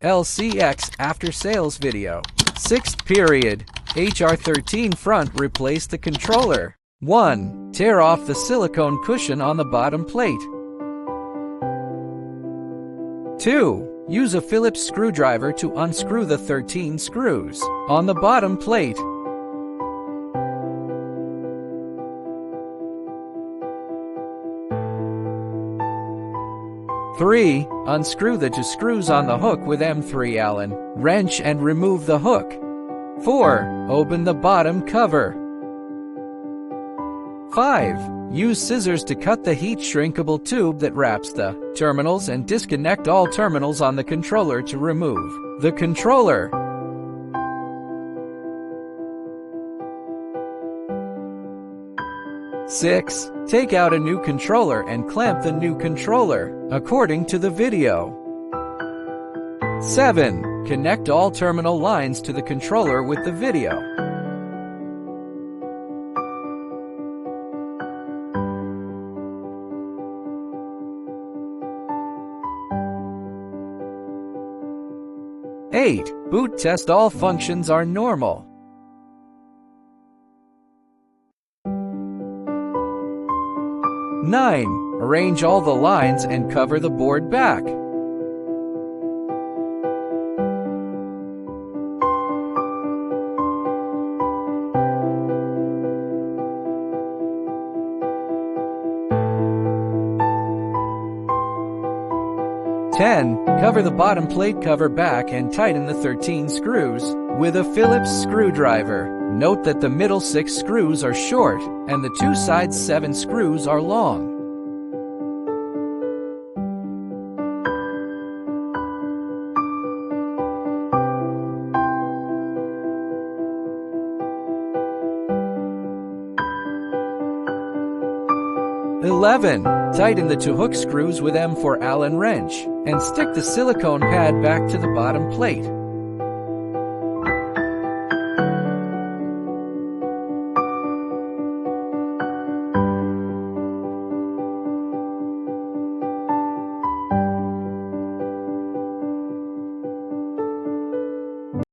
LCX after sales video. 6th period. HR13 front replace the controller. 1. Tear off the silicone cushion on the bottom plate. 2. Use a Phillips screwdriver to unscrew the 13 screws on the bottom plate. 3. Unscrew the 2 screws on the hook with M3 Allen wrench and remove the hook. 4. Open the bottom cover. 5. Use scissors to cut the heat-shrinkable tube that wraps the terminals and disconnect all terminals on the controller to remove the controller. 6. Take out a new controller and clamp the new controller, according to the video. 7. Connect all terminal lines to the controller with the video. 8. Boot test all functions are normal. 9. Arrange all the lines and cover the board back. 10. Cover the bottom plate cover back and tighten the 13 screws with a Phillips screwdriver. Note that the middle 6 screws are short and the 2 side 7 screws are long. Tighten the 2 hook screws with M4 Allen wrench and stick the silicone pad back to the bottom plate.